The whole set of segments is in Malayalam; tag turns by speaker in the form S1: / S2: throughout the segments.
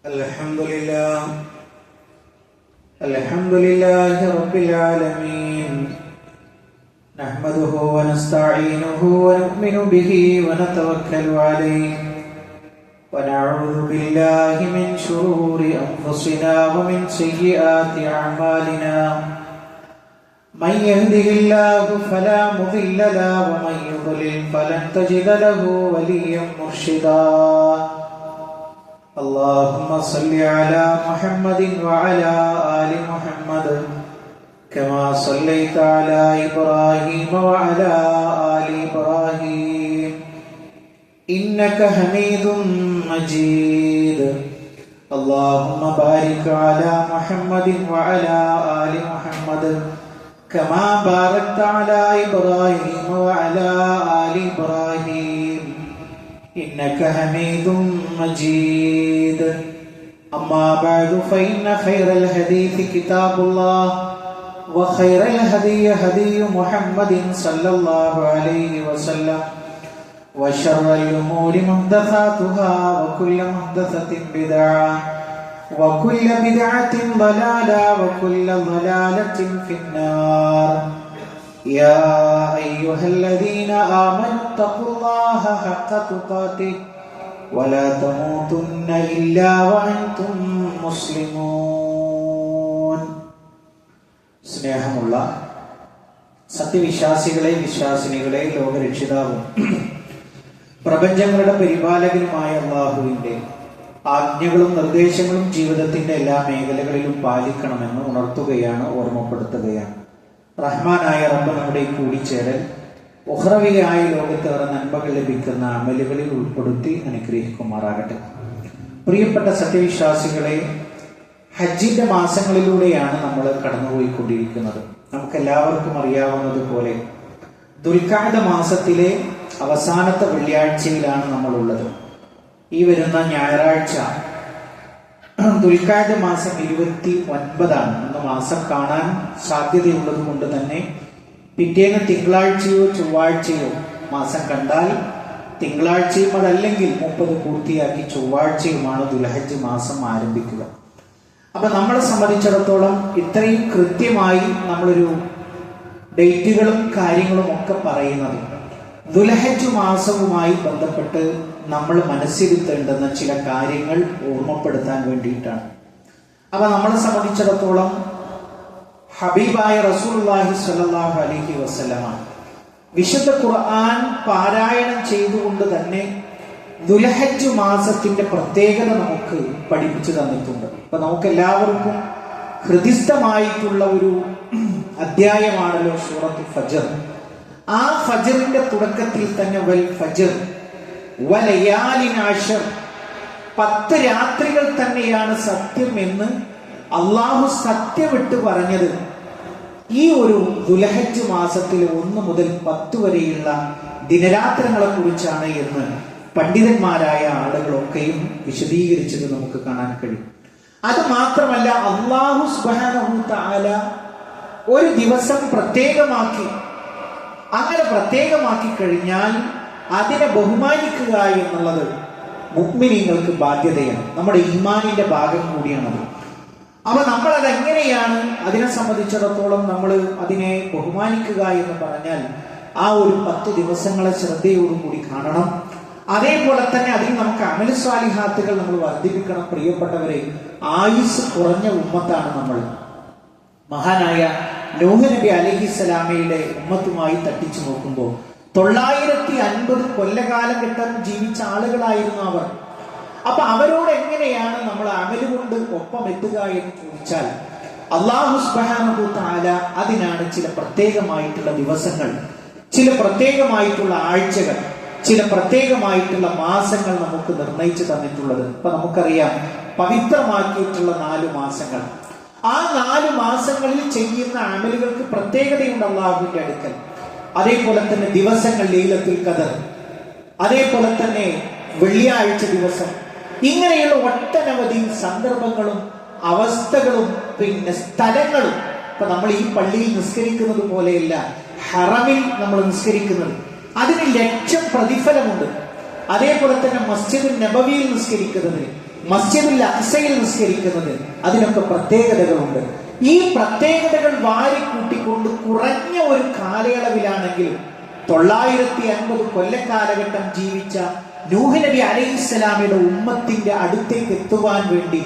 S1: الحمد لله رب العالمين نحمده ونستعينه ونؤمن به ونتوكل عليه ونعوذ بالله من شرور أنفسنا ومن سيئات أعمالنا من يهده الله فلا مضل له ومن يضلل فلن تجد له وليا مرشدا اللهم صل على محمد وعلى آل محمد كما صليت على إبراهيم وعلى آل إبراهيم إنك حميد مجيد اللهم بارك على محمد وعلى آل محمد كما باركت على إبراهيم وعلى آل إبراهيم إنك حميد مجيد أما بعد فإن خير الحديث كتاب الله وخير الهدي هدي محمد صلى الله عليه وسلم وشر الأمور محدثاتها وكل محدثة بدعة وكل بدعة ضلالة وكل ضلالة في النار يا أيها الذين آمنوا اتقوا الله حق تقاته ولا تموتن إلا وأنتم مسلمون സ്നേഹമുള്ള സത്യവിശ്വാസികളെ വിശ്വാസിനികളെ ലോകരക്ഷിതാവും പ്രപഞ്ചങ്ങളുടെ പരിപാലകനുമായ അല്ലാഹുവിന്റെ ആജ്ഞകളും നിർദ്ദേശങ്ങളും ജീവിതത്തിന്റെ എല്ലാ മേഖലകളിലും പാലിക്കണമെന്ന് ഉണർത്തുകയാണ്, ഓർമ്മപ്പെടുത്തുകയാണ്. റഹ്മാനായ റബ്ബ് നമ്മുടെ കൂടിച്ചേരൽ ഉഖ്റവിയായ ലോകത്തേറെ നന്മകൾ ലഭിക്കുന്ന അമലുകളിൽ ഉൾപ്പെടുത്തി അനുഗ്രഹിക്കുമാറാകട്ടെ. പ്രിയപ്പെട്ട സത്യവിശ്വാസികളെ, ഹജ്ജിന്റെ മാസങ്ങളിലൂടെയാണ് നമ്മൾ കടന്നുപോയിക്കൊണ്ടിരിക്കുന്നത്. നമുക്കെല്ലാവർക്കും അറിയാവുന്നതുപോലെ ദുൽഖഅദ മാസത്തിലെ അവസാനത്തെ വെള്ളിയാഴ്ചയിലാണ് നമ്മളുള്ളത്. ഈ വരുന്ന ഞായറാഴ്ച ദുൽഖഅദ മാസം 29 എന്ന മാസം കാണാൻ സാധ്യതയുള്ളത് കൊണ്ട് തന്നെ പിറ്റേന്ന് തിങ്കളാഴ്ചയോ ചൊവ്വാഴ്ചയോ മാസം കണ്ടാൽ തിങ്കളാഴ്ചയും അതല്ലെങ്കിൽ 30 പൂർത്തിയാക്കി ചൊവ്വാഴ്ചയുമാണ് ദുൽഹജ്ജ് മാസം ആരംഭിക്കുക. അപ്പൊ നമ്മളെ സംബന്ധിച്ചിടത്തോളം ഇത്രയും കൃത്യമായി നമ്മളൊരു ഡേറ്റുകളും കാര്യങ്ങളും ഒക്കെ പറയുന്നത് ദുൽഹജ്ജ് മാസവുമായി ബന്ധപ്പെട്ട് നമ്മൾ മനസ്സിരുത്തേണ്ടുന്ന ചില കാര്യങ്ങൾ ഓർമ്മപ്പെടുത്താൻ വേണ്ടിയിട്ടാണ്. അപ്പൊ നമ്മളെ സംബന്ധിച്ചിടത്തോളം ഹബീബായ റസൂലുള്ളാഹി സ്വല്ലല്ലാഹു അലൈഹി വസല്ലമ വിശുദ്ധ ഖുർആൻ പാരായണം ചെയ്തുകൊണ്ട് തന്നെ ദുൽഹജ്ജ് മാസത്തിന്റെ പ്രത്യേകത നമുക്ക് പഠിപ്പിച്ചു തന്നിട്ടുണ്ട്. അപ്പൊ നമുക്ക് എല്ലാവർക്കും ഹൃദിസ്ഥമായിട്ടുള്ള ഒരു അധ്യായമാണല്ലോ സൂറത്ത് ഫജ്ർ. ആ ഫജ്റിന്റെ തുടക്കത്തിൽ തന്നെ വൽ ഫജ്ർ വലയാലിൻ അശ്ർ, 10 രാത്രികൾ തന്നെയാണ് സത്യം എന്ന് അള്ളാഹു സത്യമിട്ട് പറഞ്ഞത് ഈ ഒരു ദുൽഹജ്ജ് മാസത്തിൽ 1 മുതൽ 10 വരെയുള്ള ദിനരാത്രങ്ങളെ കുറിച്ചാണ് എന്ന് പണ്ഡിതന്മാരായ ആളുകളൊക്കെയും വിശദീകരിച്ചത് നമുക്ക് കാണാൻ കഴിയും. അത് മാത്രമല്ല, അല്ലാഹു സുബ്ഹാനഹു തആല ഒരു ദിവസം പ്രത്യേകമാക്കി, അങ്ങനെ പ്രത്യേകമാക്കി കഴിഞ്ഞാൽ അതിനെ ബഹുമാനിക്കുക എന്നുള്ളത് മുഅ്മിനീങ്ങൾക്ക് ബാധ്യതയാണ്, നമ്മുടെ ഈമാനിന്റെ ഭാഗം കൂടിയാണത്. അപ്പൊ നമ്മൾ അതെങ്ങനെയാണ് അതിനെ സംബന്ധിച്ചിടത്തോളം നമ്മൾ അതിനെ ബഹുമാനിക്കുക എന്ന് പറഞ്ഞാൽ ആ ഒരു 10 ദിവസങ്ങളെ ശ്രദ്ധയോടുകൂടി കാണണം. അതേപോലെ തന്നെ അതിൽ നമുക്ക് അമൽ സ്വാലിഹാത്തുകൾ നമ്മൾ വർദ്ധിപ്പിക്കണം. പ്രിയപ്പെട്ടവരെ, ആയുസ് കുറഞ്ഞ ഉമ്മത്താണ് നമ്മൾ. മഹാനായ നൂഹ് നബി അലൈഹിസ്സലാമയുടെ ഉമ്മത്തുമായി തട്ടിച്ചു നോക്കുമ്പോൾ 950 കൊല്ലകാലഘട്ടം ജീവിച്ച ആളുകളായിരുന്നു അവർ. അപ്പൊ അവരോട് എങ്ങനെയാണ് നമ്മൾ അമല് കൊണ്ട് ഒപ്പം എത്തുക എന്ന് ചോദിച്ചാൽ അല്ലാഹു സുബ്ഹാനഹു തആല അതിനാണ് ചില പ്രത്യേകമായിട്ടുള്ള ദിവസങ്ങൾ, ചില പ്രത്യേകമായിട്ടുള്ള ആഴ്ചകൾ, ചില പ്രത്യേകമായിട്ടുള്ള മാസങ്ങൾ നമുക്ക് നിർണയിച്ചു തന്നിട്ടുള്ളത്. ഇപ്പൊ നമുക്കറിയാം, പവിത്രമാക്കിയിട്ടുള്ള 4 മാസങ്ങൾ. ആ 4 മാസങ്ങളിൽ ചെയ്യുന്ന അമലുകൾക്ക് പ്രത്യേകതയുണ്ട് അല്ലാഹുവിന്റെ അടുക്കൽ. അതേപോലെ തന്നെ ദിവസങ്ങൾ, ലൈലത്തുൽ ഖദർ, അതേപോലെ തന്നെ വെള്ളിയാഴ്ച ദിവസം, ഇങ്ങനെയുള്ള ഒട്ടനവധി സന്ദർഭങ്ങളും അവസ്ഥകളും പിന്നെ സ്ഥലങ്ങളും. ഇപ്പൊ നമ്മൾ ഈ പള്ളിയിൽ നിസ്കരിക്കുന്നത് പോലെയല്ല ഹറമിൽ നമ്മൾ നിസ്കരിക്കുന്നത്, അതിന് ലക്ഷം പ്രതിഫലമുണ്ട്. അതേപോലെ തന്നെ മസ്ജിദുൽ നബവിയിൽ നിസ്കരിക്കുന്നതിന് മസ്ജിദുൽ അഖ്സയിൽ നിസ്കരിക്കുന്നത്, അതിനൊക്കെ പ്രത്യേകതകളുണ്ട്. ഈ പ്രത്യേകതകൾ വാരിക്കൂട്ടിക്കൊണ്ട് കുറഞ്ഞ ഒരു കാലയളവിലാണെങ്കിലും 950 കൊല്ലക്കാലഘട്ടം ജീവിച്ച നൂഹ് നബി അലൈഹിസ്സലാമിയുടെ ഉമ്മത്തിന്റെ അടുത്തേക്ക് എത്തുവാൻ വേണ്ടി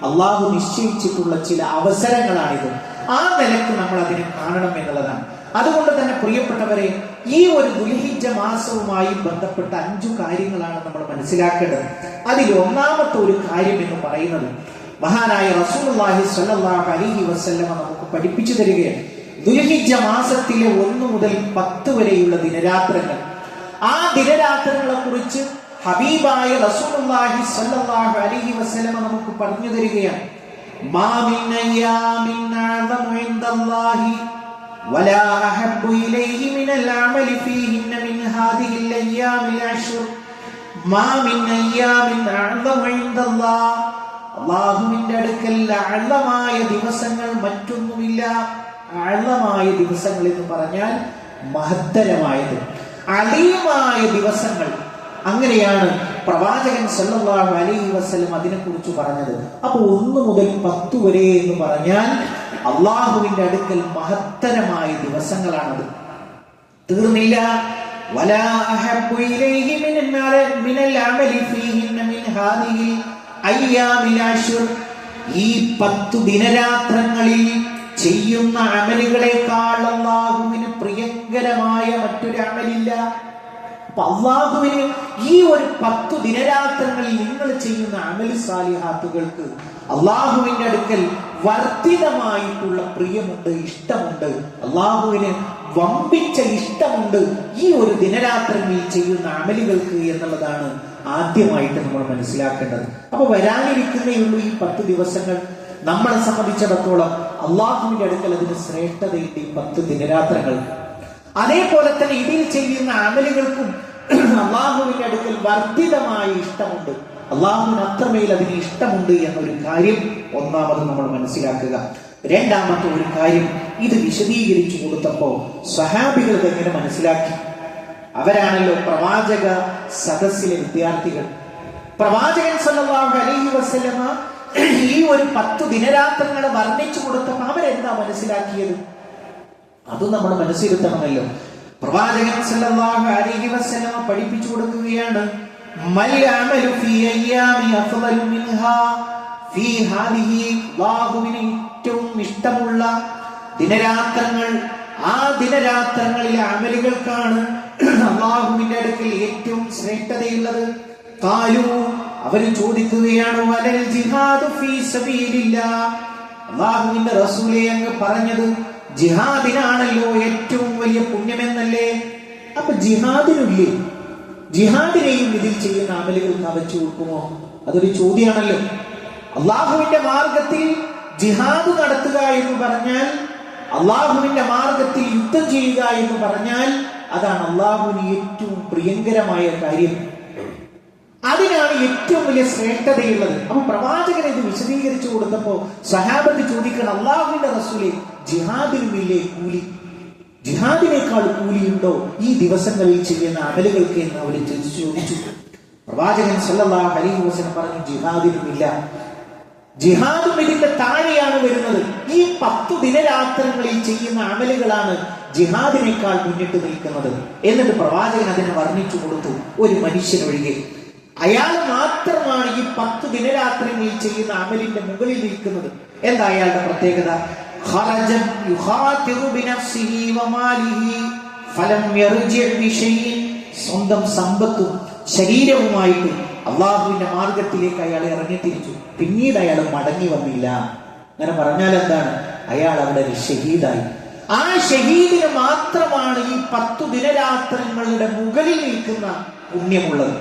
S1: അള്ളാഹു നിശ്ചയിച്ചിട്ടുള്ള ചില അവസരങ്ങളാണിത്. ആ നിലക്ക് നമ്മൾ അതിനെ കാണണം എന്നുള്ളതാണ്. അതുകൊണ്ട് തന്നെ പ്രിയപ്പെട്ടവരെ, ഈ ഒരു ദുൽഹിജ്ജ മാസവുമായി ബന്ധപ്പെട്ട 5 കാര്യങ്ങളാണ് നമ്മൾ മനസ്സിലാക്കേണ്ടത്. അതിൽ ഒന്നാമത്തെ ഒരു കാര്യം എന്ന് പറയുന്നത് മഹാനായ റസൂലുള്ളാഹി സ്വല്ലല്ലാഹു അലൈഹി വസല്ലമ നമുക്ക് പഠിപ്പിച്ചു തരികയാണ്. ദുൽഹിജ്ജ മാസത്തിലെ 1 മുതൽ 10 വരെയുള്ള ദിനരാത്രങ്ങൾ, ആ ദിനരാത്രങ്ങളെ കുറിച്ച് ഹബീബായ റസൂലുള്ളാഹി സ്വല്ലല്ലാഹു അലൈഹി വസല്ലമ നമുക്ക് പറഞ്ഞു തരികയാണ്. മാ മിൻ അയ്യാമിൻ അഅ്ളമു ഇൻദല്ലാഹി വലാ അഹബ്ബു ഇലൈഹി മിനൽ അമലി ഫീഹിന്ന മിൻ ഹാദിഹിൽ അയ്യാമിൽ അശ്ർ. മാ മിൻ അയ്യാമിൻ അഅ്ളമു ഇൻദല്ലാഹ്, അല്ലാഹുവിന്റെ അടുക്കൽ അഅ്ളമായ ദിവസങ്ങൾ മറ്റൊന്നുമില്ല. അഅ്ളമായ ദിവസങ്ങൾ എന്ന് പറഞ്ഞാൽ മഹത്തരമായത്, അലീമായ ദിവസങ്ങൾ. അങ്ങനെയാണ് പ്രവാചകൻ സല്ലല്ലാഹു അലൈഹി വസല്ലം അതിനെക്കുറിച്ച് പറഞ്ഞത്. അപ്പൊ 1 മുതൽ 10 വരെ എന്ന് പറഞ്ഞാൽ അള്ളാഹുവിന്റെ അടുക്കൽ മഹത്തരമായ ദിവസങ്ങളാണത്. തീർന്നില്ല. വലാ അഹബ്ബു ഇലൈഹി മിനൽ അമലി ഫീഹിന്ന മിൻ ഹാദിഹിൽ അയ്യാമിൽ അശ്ർ. ഈ 10 ദിനരാത്രങ്ങളിൽ ചെയ്യുന്ന അമലുകളെക്കാൾ അള്ളാഹുവിന് പ്രിയങ്കരമായ മറ്റൊരു അമലില്ല. അപ്പൊ അള്ളാഹുവിന് ഈ ഒരു 10 ദിനരാത്രങ്ങളിൽ നിങ്ങൾ ചെയ്യുന്ന അമലി സാലിഹാത്തുകൾക്ക് അള്ളാഹുവിന്റെ അടുക്കൽ വർദ്ധിതമായിട്ടുള്ള പ്രിയമുണ്ട്, ഇഷ്ടമുണ്ട്. അള്ളാഹുവിന് വമ്പിച്ച ഇഷ്ടമുണ്ട് ഈ ഒരു ദിനരാത്രങ്ങളിൽ ചെയ്യുന്ന അമലുകൾക്ക് എന്നുള്ളതാണ് ആദ്യമായിട്ട് നമ്മൾ മനസ്സിലാക്കേണ്ടത്. അപ്പൊ വരാനിരിക്കുന്നേയുള്ളൂ ഈ 10 ദിവസങ്ങൾ. നമ്മളെ സംബന്ധിച്ചിടത്തോളം അള്ളാഹുവിന്റെ അടുക്കൽ അതിന് ശ്രേഷ്ഠതയുണ്ട് ഈ 10 ദിനരാത്രങ്ങൾ. അതേപോലെ തന്നെ ഇതിൽ ചെയ്യുന്ന അമലുകൾക്കും അള്ളാഹുവിന്റെ അടുക്കൽ വർദ്ധിതമായ ഇഷ്ടമുണ്ട്. അള്ളാഹുവിന് അത്രമേൽ അതിന് ഇഷ്ടമുണ്ട് എന്നൊരു കാര്യം ഒന്നാമത് നമ്മൾ മനസ്സിലാക്കുക. രണ്ടാമത്തെ ഒരു കാര്യം, ഇത് വിശദീകരിച്ചു കൊടുത്തപ്പോ സ്വഹാബികൾ എങ്ങനെ മനസ്സിലാക്കി? അവരാണല്ലോ പ്രവാചക സദസ്സിലെ വിദ്യാർത്ഥികൾ. പ്രവാചകൻ സല്ലല്ലാഹു അലൈഹി വസല്ലമ ഈ ഒരു 10 ദിനരാത്രങ്ങളെ വർണ്ണിച്ചു കൊടുത്തപ്പോൾ അവരെന്താ മനസ്സിലാക്കിയത്? അത് നമ്മൾ മനസ്സിരുത്തണമല്ലോ. പ്രവാചകൻ സല്ലല്ലാഹു അലൈഹി വസല്ലമ പഠിപ്പിച്ചു കൊടുക്കുകയാണ്, മൽ അമലു ഫീ അയ്യാമി അഫ്ളലു മിൻഹാ ഫീ ഹാദിഹി. അല്ലാഹുവിന് ഏറ്റവും ഇഷ്ടമുള്ള ദിനരാത്രങ്ങൾ, ആ ദിനരാത്രങ്ങളിലെ അമലുകൾക്കാണ് അല്ലാഹുവിന്റെ അടുക്കൽ ഏറ്റവും ശ്രേഷ്ഠതയുള്ളത്. ഖാലു, അവർ ചോദിക്കുകയാണ്, വലൽ ജിഹാദു ഫീ സബീലില്ലാഹ്. അല്ലാഹുവിന്റെ റസൂലേ, അങ്ങ് പറഞ്ഞത് ജിഹാദിനാണല്ലോ ഏറ്റവും വലിയ പുണ്യമെന്നല്ലേ? അപ്പൊ ജിഹാദിനില്ലേ? ജിഹാദിനെയും ഇതിൽ ചെയ്യുന്ന അമലുകൾ വെച്ചു കൊടുക്കുമോ? അതൊരു ചോദ്യമാണല്ലോ. അള്ളാഹുവിന്റെ മാർഗത്തിൽ ജിഹാദ് നടത്തുക എന്ന് പറഞ്ഞാൽ, അള്ളാഹുവിന്റെ മാർഗത്തിൽ യുദ്ധം ചെയ്യുക എന്ന് പറഞ്ഞാൽ അതാണ് അള്ളാഹുവിന് ഏറ്റവും പ്രിയങ്കരമായ കാര്യം. അതിനാണ് ഏറ്റവും വലിയ ശ്രേഷ്ഠതയുള്ളത്. അപ്പൊ പ്രവാചകൻ ഇത് വിശദീകരിച്ചു കൊടുത്തപ്പോ സഹാബത്ത് ചോദിക്കണം, അള്ളാഹുവിന്റെ റസൂലേ, ജിഹാദിനുമില്ലേ കൂലി? ജിഹാദിനേക്കാൾ കൂലിയുണ്ടോ ഈ ദിവസങ്ങളിൽ ചെയ്യുന്ന അമലുകൾക്ക് എന്ന് അവർ ചോദിച്ചു. പ്രവാചകൻ സല്ലല്ലാഹു അലൈഹി വസല്ലം പറഞ്ഞു, ജിഹാദിനുമില്ല. ജിഹാദും ഇതിന്റെ താഴെയാണ് വരുന്നത്. ഈ 10 ദിനരാത്രങ്ങളിൽ ചെയ്യുന്ന അമലുകളാണ് ജിഹാദിനേക്കാൾ മുന്നിട്ട് നിൽക്കുന്നത്. എന്നിട്ട് പ്രവാചകൻ അതിനെ വർണ്ണിച്ചു കൊടുത്തു. ഒരു മനുഷ്യനൊഴികെ അയാൾ മാത്രമാണ് ഈ 10 ദിനരാത്രങ്ങളിൽ ചെയ്യുന്ന അമലിന്റെ മുകളിൽ നിൽക്കുന്നത്. എന്താ അയാളുടെ പ്രത്യേകത? ഖറജൻ യുഖാതിറു ബിനഫ്സിഹി വമാലിഹി ഫലം യർജി ബിശൈഇൻ. സ്വന്തം സമ്പത്തും ശരീരവുമായിട്ട് അള്ളാഹുവിന്റെ മാർഗത്തിലേക്ക് അയാൾ ഇറങ്ങിത്തിരിച്ചു. പിന്നീട് അയാൾ മടങ്ങി വന്നില്ല. അങ്ങനെ പറഞ്ഞാൽ എന്താണ്? അയാൾ അവിടെ ഒരു ഷഹീദായി. ആ ഷഹീദിന് മാത്രമാണ് ഈ 10 ദിനരാത്രങ്ങളുടെ മുകളിൽ നിൽക്കുന്ന പുണ്യമുള്ളത്.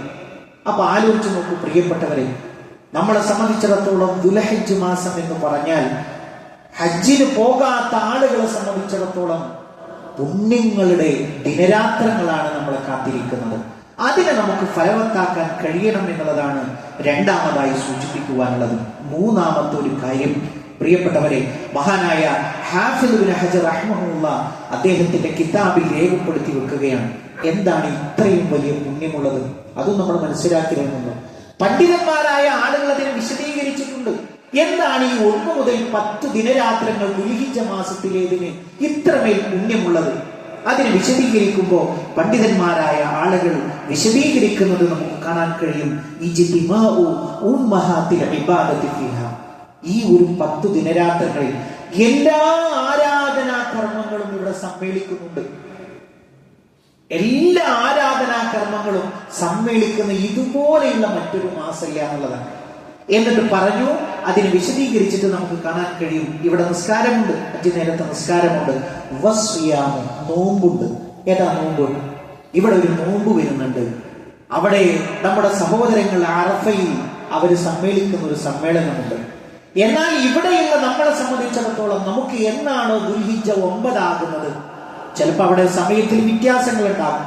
S1: അപ്പൊ ആലോചിച്ച് നോക്കൂ പ്രിയപ്പെട്ടവരെ, നമ്മളെ സംബന്ധിച്ചിടത്തോളം ദുൽഹിജ്ജ് മാസം എന്ന് പറഞ്ഞാൽ ഹജ്ജിന് പോകാത്ത ആളുകളെ സംബന്ധിച്ചിടത്തോളം പുണ്യങ്ങളുടെ ദിനരാത്രങ്ങളാണ് നമ്മളെ കാത്തിരിക്കുന്നത്. അതിനെ നമുക്ക് ഫലവത്താക്കാൻ കഴിയണം എന്നുള്ളതാണ് രണ്ടാമതായി സൂചിപ്പിക്കുവാനുള്ളത്. മൂന്നാമത്തെ ഒരു കാര്യം പ്രിയപ്പെട്ടവരെ, മഹാനായ ഹാഫിദ് ഇബ്നു ഹജർ റഹിമഹുല്ലാഹ് അദ്ദേഹത്തിന്റെ കിതാബിൽ രേഖപ്പെടുത്തി വെക്കുകയാണ്. എന്താണ് ഇത്രയും വലിയ പുണ്യമുള്ളത്? അതും നമ്മൾ മനസ്സിലാക്കിയിരുന്നു. പണ്ഡിതന്മാരായ ആളുകൾ അതിനെ വിശദീകരിച്ചിട്ടുണ്ട്. എന്താണ് ഈ 1 മുതൽ 10 ദിനരാത്രങ്ങൾ ദുൽഹിജ്ജ മാസത്തിലേതിന് ഇത്രമേൽ പുണ്യമുള്ളത്? അതിനെ വിശദീകരിക്കുമ്പോൾ പണ്ഡിതന്മാരായ ആളുകൾ വിശദീകരിക്കുന്നത് നമുക്ക് കാണാൻ കഴിയും. ഈ ഒരു 10 ദിനരാത്രങ്ങളിൽ എല്ലാ ആരാധനാ കർമ്മങ്ങളും ഇവിടെ സമ്മേളിക്കുന്നുണ്ട്. എല്ലാ ആരാധനാ കർമ്മങ്ങളും സമ്മേളിക്കുന്ന ഇതുപോലെയുള്ള മറ്റൊരു മാസമില്ല എന്നുള്ളതാണ്. എന്നിട്ട് പറഞ്ഞു, അതിനെ വിശദീകരിച്ചിട്ട് നമുക്ക് കാണാൻ കഴിയും. ഇവിടെ നിസ്കാരമുണ്ട്, 5 നേരത്തെ നിസ്കാരമുണ്ട്, വസ്യാമു നോമ്പുണ്ട്. ഏതാ നോമ്പ്? ഇവിടെ ഒരു നോമ്പ് വരുന്നുണ്ട്. അവിടെ നമ്മുടെ സഹോദരങ്ങൾ അറഫയിൽ അവർ സമ്മേളിക്കുന്ന ഒരു സമ്മേളനമുണ്ട്. എന്നാൽ ഇവിടെയുള്ള നമ്മളെ സംബന്ധിച്ചിടത്തോളം നമുക്ക് എന്നാണോ ദുൽഹിജ്ജ 9 ആകുന്നത്, ചിലപ്പോൾ അവിടെ സമയത്തിൽ വ്യത്യാസങ്ങൾ ഉണ്ടാകും.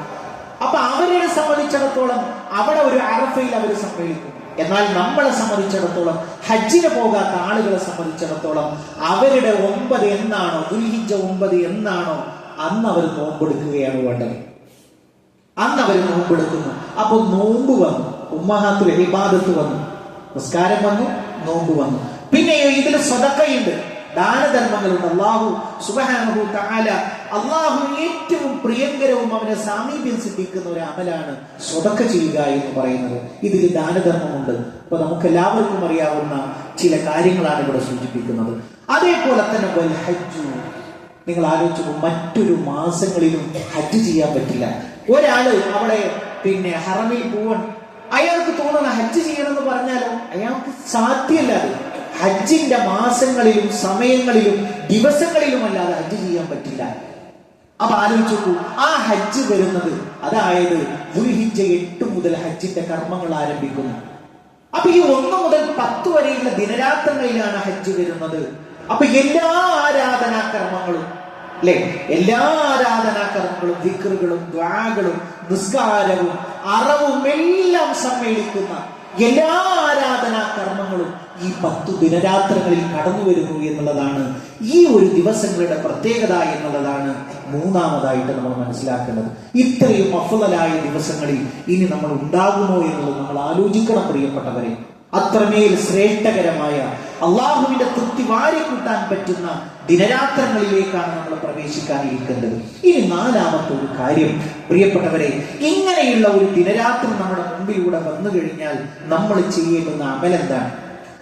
S1: അപ്പൊ അവരെ സംബന്ധിച്ചിടത്തോളം അവിടെ ഒരു അറഫയിൽ അവർ സമ്മേളിക്കും. എന്നാൽ നമ്മളെ സംബന്ധിച്ചിടത്തോളം, ഹജ്ജിന് പോകാത്ത ആളുകളെ സംബന്ധിച്ചിടത്തോളം അവരുടെ 9 എന്നാണോ, ദുൽഹിജ്ജ 9 എന്നാണോ, അന്ന് അവർ നോമ്പെടുക്കുകയാണ് വേണ്ടത്. അന്ന് അവർ നോമ്പെടുക്കുന്നു. അപ്പൊ നോമ്പ് വന്നു, ഉമ്മഹാത്തുൽ ഇബാദത്ത് വന്നു, നിസ്കാരം വന്നു, നോമ്പ് വന്നു. പിന്നെ ഇതിൽ സദഖയുണ്ട്, ദാനധർമ്മങ്ങളുണ്ട്. അല്ലാഹു സുബ്ഹാനഹു തആല, അല്ലാഹു ഏറ്റവും പ്രിയങ്കരവും അവനെ സാമീപ്യം സിദ്ധിക്കുന്ന ഒരു അമലാണ് സദഖ ചെയ്യുക എന്ന് പറയുന്നത്. ഇതിൽ ദാനധർമ്മമുണ്ട്. അപ്പൊ നമുക്ക് എല്ലാവർക്കും അറിയാവുന്ന ചില കാര്യങ്ങളാണ് ഇവിടെ സൂചിപ്പിക്കുന്നത്. അതേപോലെ തന്നെ വൽ ഹജ്ജു, നിങ്ങൾ ആലോചിച്ചു, മറ്റൊരു മാസങ്ങളിലും ഹജ്ജ് ചെയ്യാൻ പറ്റില്ല. ഒരാള് അവിടെ ഹറമിൽ പോവാൻ അയാൾക്ക് തോന്നുന്ന ഹജ്ജ് ചെയ്യണമെന്ന് പറഞ്ഞാലോ അയാൾക്ക് സാധ്യമല്ല. അത് ഹജ്ജിന്റെ മാസങ്ങളിലും സമയങ്ങളിലും ദിവസങ്ങളിലും അല്ലാതെ ഹജ്ജ് ചെയ്യാൻ പറ്റില്ല. അപ്പൊ ആലോചിച്ചു, ആ ഹജ്ജ് വരുന്നത്, അതായത് ദുൽഹിജ്ജ 8 മുതൽ ഹജ്ജിന്റെ കർമ്മങ്ങൾ ആരംഭിക്കുന്നു. അപ്പൊ ഈ 1 മുതൽ 10 വരെയുള്ള ദിനരാത്രങ്ങളിലാണ് ഹജ്ജ് വരുന്നത്. അപ്പൊ എല്ലാ ആരാധനാ കർമ്മങ്ങളും, അല്ലെ, എല്ലാ ആരാധനാ കർമ്മങ്ങളും, ദിക്റുകളും, ദുആകളും, നിസ്കാരവും, അറവും എല്ലാം സമ്മേളിക്കുന്ന എല്ലാ ആരാധനാ കർമ്മങ്ങളും ഈ 10 ദിനരാത്രങ്ങളിൽ കടന്നു വരുന്നു എന്നുള്ളതാണ് ഈ ഒരു ദിവസങ്ങളുടെ പ്രത്യേകത എന്നുള്ളതാണ് മൂന്നാമതായിട്ട് നമ്മൾ മനസ്സിലാക്കേണ്ടത്. ഇത്രയും അഫ്ളലായ ദിവസങ്ങളിൽ ഇനി നമ്മൾ ഉണ്ടാകുമോ എന്നുള്ളത് നമ്മൾ ആലോചിക്കണം പ്രിയപ്പെട്ടവരെ. അത്രമേൽ ശ്രേഷ്ഠകരമായ, അള്ളാഹുവിന്റെ തൃപ്തി വാരിക്കൂട്ടാൻ പറ്റുന്ന ദിനരാത്രങ്ങളിലേക്കാണ് നമ്മൾ പ്രവേശിക്കാനിരിക്കേണ്ടത്. ഇനി 4ാമത്തെ ഒരു കാര്യം പ്രിയപ്പെട്ടവരെ, ഇങ്ങനെയുള്ള ഒരു ദിനരാത്രി നമ്മുടെ മുമ്പിലൂടെ വന്നു കഴിഞ്ഞാൽ നമ്മൾ ചെയ്യേണ്ടുന്ന അമലെന്താണ്?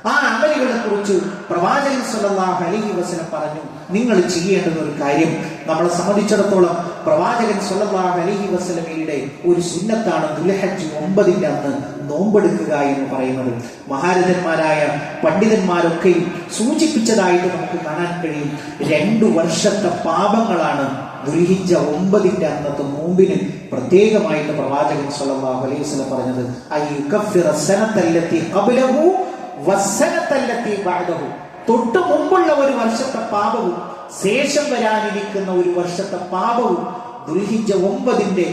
S1: ആ അമലുകളെ കുറിച്ച് പ്രവാചകൻ സ്വല്ലല്ലാഹു അലൈഹി വസല്ലം പറഞ്ഞു, നിങ്ങൾ ചെയ്യേണ്ടുന്ന ഒരു കാര്യം. നമ്മളെ സംബന്ധിച്ചിടത്തോളം പ്രവാചകൻ സ്വല്ലല്ലാഹു അലൈഹി വസല്ലമയുടെ ഒരു സുന്നത്താണ് ദുൽഹജ്ജ് 9 അന്ന് നോമ്പെടുക്കുക എന്ന് പറയുന്നത്. മഹാരഥന്മാരായ പണ്ഡിതന്മാരൊക്കെയും സൂചിപ്പിച്ചതായിട്ട് നമുക്ക് കാണാൻ കഴിയും. 2 വർഷത്തെ പാപങ്ങളാണ് ദുൽഹിജ്ജ 9 അന്നത്തെ നോമ്പിന് പ്രത്യേകമായിട്ട് പ്രവാചകൻ സ്വല്ലല്ലാഹു അലൈഹി വസല്ലം പറഞ്ഞത്. അയ്യുകഫിറ സനത്തല്ലത്തി ഖബ്ലഹു വസ്സനത്തല്ലത്തി ബഅദഹു, തൊട്ട് മുമ്പുള്ള ഒരു വർഷത്തെ പാപവും ശേഷം വരാനിരിക്കുന്ന ഒരു വർഷത്തെ പാപവും ദുൽഹിജ്ജ 9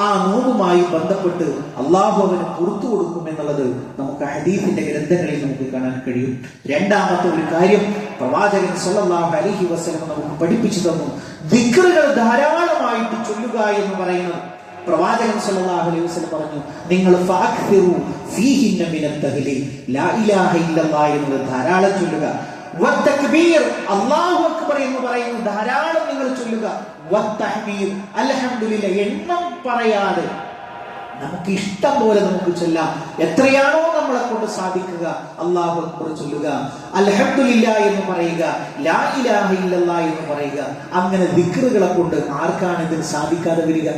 S1: ആ നോമ്പുമായി ബന്ധപ്പെട്ട് അള്ളാഹു അവന് പുറത്തു കൊടുക്കും എന്നുള്ളത് നമുക്ക് ഹദീസിന്റെ ഗ്രന്ഥങ്ങളിൽ നമുക്ക് കാണാൻ കഴിയും. 2ാമത്തെ ഒരു കാര്യം പ്രവാചകൻ സ്വല്ലല്ലാഹു അലൈഹി വസല്ലം നമുക്ക് പഠിപ്പിച്ചു തന്നു, ദിക്റുകൾ ധാരാളമായിട്ട് ചൊല്ലുക എന്ന് പറയുന്നത്. പ്രവാചകൻ സ്വല്ലല്ലാഹു അലൈഹി വസല്ലം പറഞ്ഞു, നിങ്ങൾ ഫഅക്സിറു ഫീഹിന്ന മിനത് തഹ്ലീൽ, ലാ ഇലാഹ ഇല്ലല്ലാഹ് എന്നത് ധാരാളം ചൊല്ലുക. വത്തക്ബീർ, അല്ലാഹു അക്ബർ എന്ന് പറയുന്നത് ധാരാളം നിങ്ങൾ ചൊല്ലുക. വത്തഹ്മീദ്, അൽഹംദുലില്ലാഹ്, എണ്ണം പറയാതെ നമുക്ക് ഇഷ്ടം പോലെ നമുക്ക് ചൊല്ലാം. എത്രയാണോ നമ്മളെ കൊണ്ട് സാധിക്കുക അല്ലാഹു അക്ബർ ചൊല്ലുക, അൽഹംദുലില്ലാഹ് എന്ന് പറയുക, ലാ ഇലാഹ ഇല്ലല്ലാഹ് എന്ന് പറയുക. അങ്ങനെ ദിക്റുകളെ കൊണ്ട് ആർക്കാണ് ഇതിന് സാധിക്കാതെ വരിക?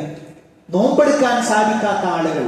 S1: നോമ്പെടുക്കാൻ സാധിക്കാത്ത ആളുകൾ,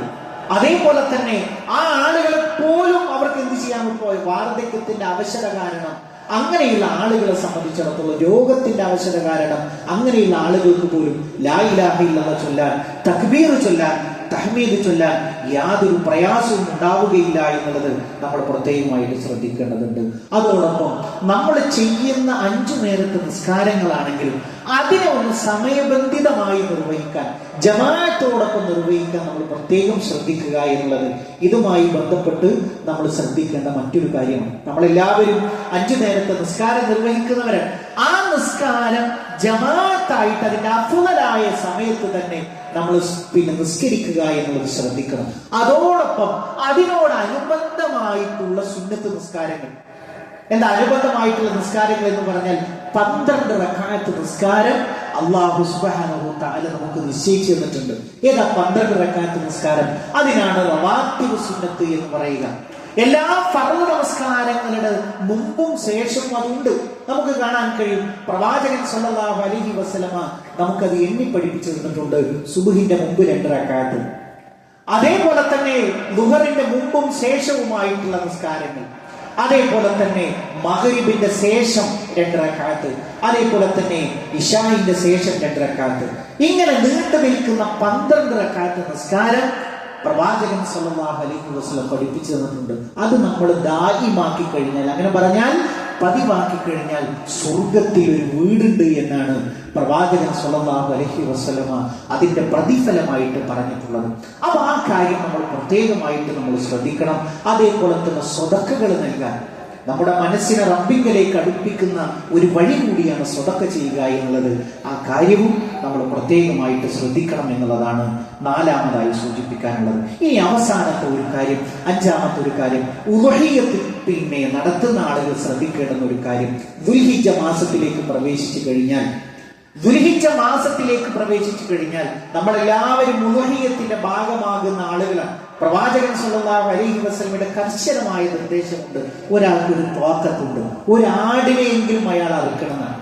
S1: അതേപോലെ തന്നെ ആ ആളുകളെ പോലും അവർക്ക് എന്ത് ചെയ്യാൻ പോയ വാർദ്ധക്യത്തിന്റെ അവശത കാരണം, അങ്ങനെയുള്ള ആളുകളെ സംബന്ധിച്ചിടത്തോളം രോഗത്തിന്റെ അവശത കാരണം അങ്ങനെയുള്ള ആളുകൾക്ക് പോലും ലാ ഇലാഹ ഇല്ലല്ലാഹ് ചൊല്ലാൻ, തക്ബീർ ചൊല്ലാൻ, തഹ്മീദ് ചൊല്ലാൻ യാതൊരു പ്രയാസവും ഉണ്ടാവുകയില്ല എന്നുള്ളത് നമ്മൾ പ്രത്യേകമായിട്ട് ശ്രദ്ധിക്കേണ്ടതുണ്ട്. അതോടൊപ്പം നമ്മൾ ചെയ്യുന്ന 5 നേരത്തെ നിസ്കാരങ്ങളാണെങ്കിലും അതിനെ ഒന്ന് സമയബന്ധിതമായി നിർവഹിക്കാൻ, ജമാഅത്തോടൊപ്പം നിർവഹിക്കാൻ നമ്മൾ പ്രത്യേകം ശ്രദ്ധിക്കുക എന്നുള്ളത് ഇതുമായി ബന്ധപ്പെട്ട് നമ്മൾ ശ്രദ്ധിക്കേണ്ട മറ്റൊരു കാര്യമാണ്. നമ്മളെല്ലാവരും 5 നേരത്തെ നിസ്കാരം നിർവഹിക്കുന്നവരാണ്. ആ നിസ്കാരം ജമാഅത്തായിട്ട് അതിന്റെ അഫ്ളലായ സമയത്ത് തന്നെ നമ്മൾ നിസ്കരിക്കുക എന്നുള്ളത് ശ്രദ്ധിക്കണം. അതോടൊപ്പം അതിനോടനുബന്ധമായിട്ടുള്ള സുന്നത്ത് നിസ്കാരങ്ങൾ. എന്താ അനുബന്ധമായിട്ടുള്ള നിസ്കാരങ്ങൾ എന്ന് പറഞ്ഞാൽ 12 റക്അത്ത് നിസ്കാരം അല്ലാഹു സുബ്ഹാനഹു വ തആല നമുക്ക് നിശ്ചയിച്ചു തന്നിട്ടുണ്ട്. ഏതാ 12 റക്അത്ത് നിസ്കാരം? അതിനാണ് റവാത്തിബ് സുന്നത്ത് എന്ന് പറയുക. എല്ലാ ഫർദ് നമസ്കാരങ്ങളുടെ മുമ്പും ശേഷവും അതുണ്ട്. നമുക്ക് കാണാൻ കഴിയും. പ്രവാചകൻ സല്ലല്ലാഹു അലൈഹി വസല്ലമ നമുക്കത് എണ്ണി പഠിപ്പിച്ചു തന്നിട്ടുണ്ട്. സുബ്ഹിന്റെ മുമ്പ് 2 റക്അത്ത്, അതേപോലെ തന്നെ ദുഹറിന്റെ മുമ്പും ശേഷവുമായിട്ടുള്ള നിസ്കാരങ്ങൾ, അതേപോലെ തന്നെ മഗ്രിബിന്റെ ശേഷം 2 റക്അത്ത്, അതേപോലെ തന്നെ ഇശാഇന്റെ ശേഷം 2 റക്അത്ത്. ഇങ്ങനെ നീണ്ടു നിൽക്കുന്ന 12 റക്അത്ത് നിസ്കാരം പ്രവാചകൻ സല്ലല്ലാഹു അലൈഹി വസല്ലം പഠിപ്പിച്ചു തന്നിട്ടുണ്ട്. അത് നമ്മൾ ദായിമാക്കി കഴിഞ്ഞാൽ, അങ്ങനെ പറഞ്ഞാൽ പതിവാക്കി കഴിഞ്ഞാൽ സ്വർഗത്തിൽ ഒരു വീടുണ്ട് എന്നാണ് പ്രവാചകൻ സല്ലല്ലാഹു അലൈഹി വസല്ലമ അതിന്റെ പ്രതിഫലമായിട്ട് പറഞ്ഞിട്ടുള്ളത്. അപ്പൊ ആ കാര്യം നമ്മൾ പ്രത്യേകമായിട്ട് നമ്മൾ ശ്രദ്ധിക്കണം. അതേപോലെ തന്നെ സ്വതക്കകൾ നൽകാൻ, നമ്മുടെ മനസ്സിനെ റബ്ബിങ്കലേക്ക് അടുപ്പിക്കുന്ന ഒരു വഴി കൂടിയാണ് സ്വതക്ക ചെയ്യുക എന്നുള്ളത്. ആ കാര്യവും നമ്മൾ പ്രത്യേകമായിട്ട് ശ്രദ്ധിക്കണം എന്നുള്ളതാണ് 4-മതായി സൂചിപ്പിക്കാനുള്ളത്. ഇനി അവസാനത്തെ ഒരു കാര്യം, 5-മത്തെ ഒരു കാര്യം, ഉദ്ഹിയ്യത്ത് നടത്തുന്ന ആളുകൾ ശ്രദ്ധിക്കേണ്ടുന്ന ഒരു കാര്യം, ദുൽഹിജ്ജ മാസത്തിലേക്ക് പ്രവേശിച്ചു കഴിഞ്ഞാൽ നമ്മളെല്ലാവരും ഉദ്ഹിയ്യത്തിന്റെ ഭാഗമാകുന്ന ആളുകളാണ്. പ്രവാചകൻ സല്ലല്ലാഹു അലൈഹി വസല്ലമയുടെ കർശനമായ നിർദ്ദേശമുണ്ട്. ഒരാൾക്കൊരു ത്വാഖത്തുണ്ട്, ഒരാടിനെയെങ്കിലും അയാൾ അറുക്കണമെന്നാണ്.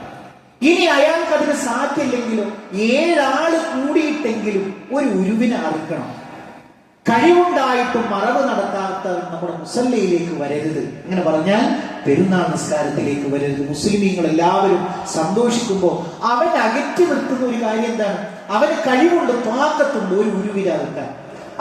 S1: ഇനി അയാൾക്ക് അതിന് സാധ്യമില്ലെങ്കിലോ 7 ആള് കൂടിയിട്ടെങ്കിലും ഒരു ഉരുവിനെ അറുക്കണം. കഴിവുണ്ടായിട്ടും മറവ് നടത്താത്ത നമ്മുടെ മുസല്ലയിലേക്ക് വരരുത്. അങ്ങനെ പറഞ്ഞാൽ പെരുന്നാൾ നിസ്കാരത്തിലേക്ക് വരരുത്. മുസ്ലിമീങ്ങൾ എല്ലാവരും സന്തോഷിക്കുമ്പോൾ അവൻ അകറ്റി നിർത്തുന്ന ഒരു കാര്യം എന്താണ്? അവന് കഴിവുണ്ട്, ത്വാഖത്തുണ്ട് ഒരു ഉരുവിനെ അറുക്കാൻ.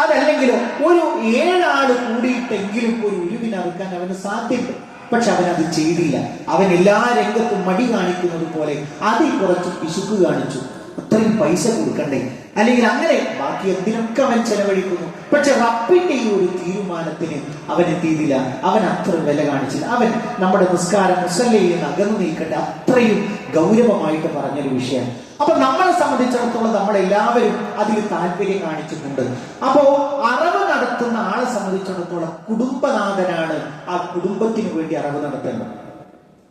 S1: അതല്ലെങ്കിലോ ഒരു 7 ആള് കൂടിയിട്ടെങ്കിലും ഒരു ഉരുവിനെ അറുക്കാൻ അവന് സാധ്യത. പക്ഷെ അവനത് ചെയ്തില്ല. അവൻ എല്ലാ രംഗത്തും മടി കാണിക്കുന്നത് പോലെ അതിൽ കുറച്ച് പിശുക്ക് കാണിച്ചു. അത്രയും പൈസ കൊടുക്കണ്ടേ, അല്ലെങ്കിൽ അങ്ങനെ ബാക്കി എന്തിനൊക്കെ അവൻ ചെലവഴിക്കുന്നു. പക്ഷെ റബ്ബിന്റെ ഈ ഒരു തീരുമാനത്തിന് അവൻ എത്തിയില്ല. അവൻ അത്ര വില കാണിച്ചില്ല. അവൻ നമ്മുടെ നിസ്കാരം മുസല്ലയിൽ നിന്ന് അകന്നു നിൽക്കട്ടെ, അത്രയും ഗൗരവമായിട്ട് പറഞ്ഞൊരു വിഷയം. അപ്പൊ നമ്മളെ സംബന്ധിച്ചിടത്തോളം നമ്മളെല്ലാവരും അതിൽ താല്പര്യം കാണിച്ചിട്ടുണ്ട്. അപ്പോ അറവ് നടത്തുന്ന ആളെ സംബന്ധിച്ചിടത്തോളം കുടുംബനാഥനാണ് ആ കുടുംബത്തിന് വേണ്ടി അറവ് നടത്തേണ്ടത്.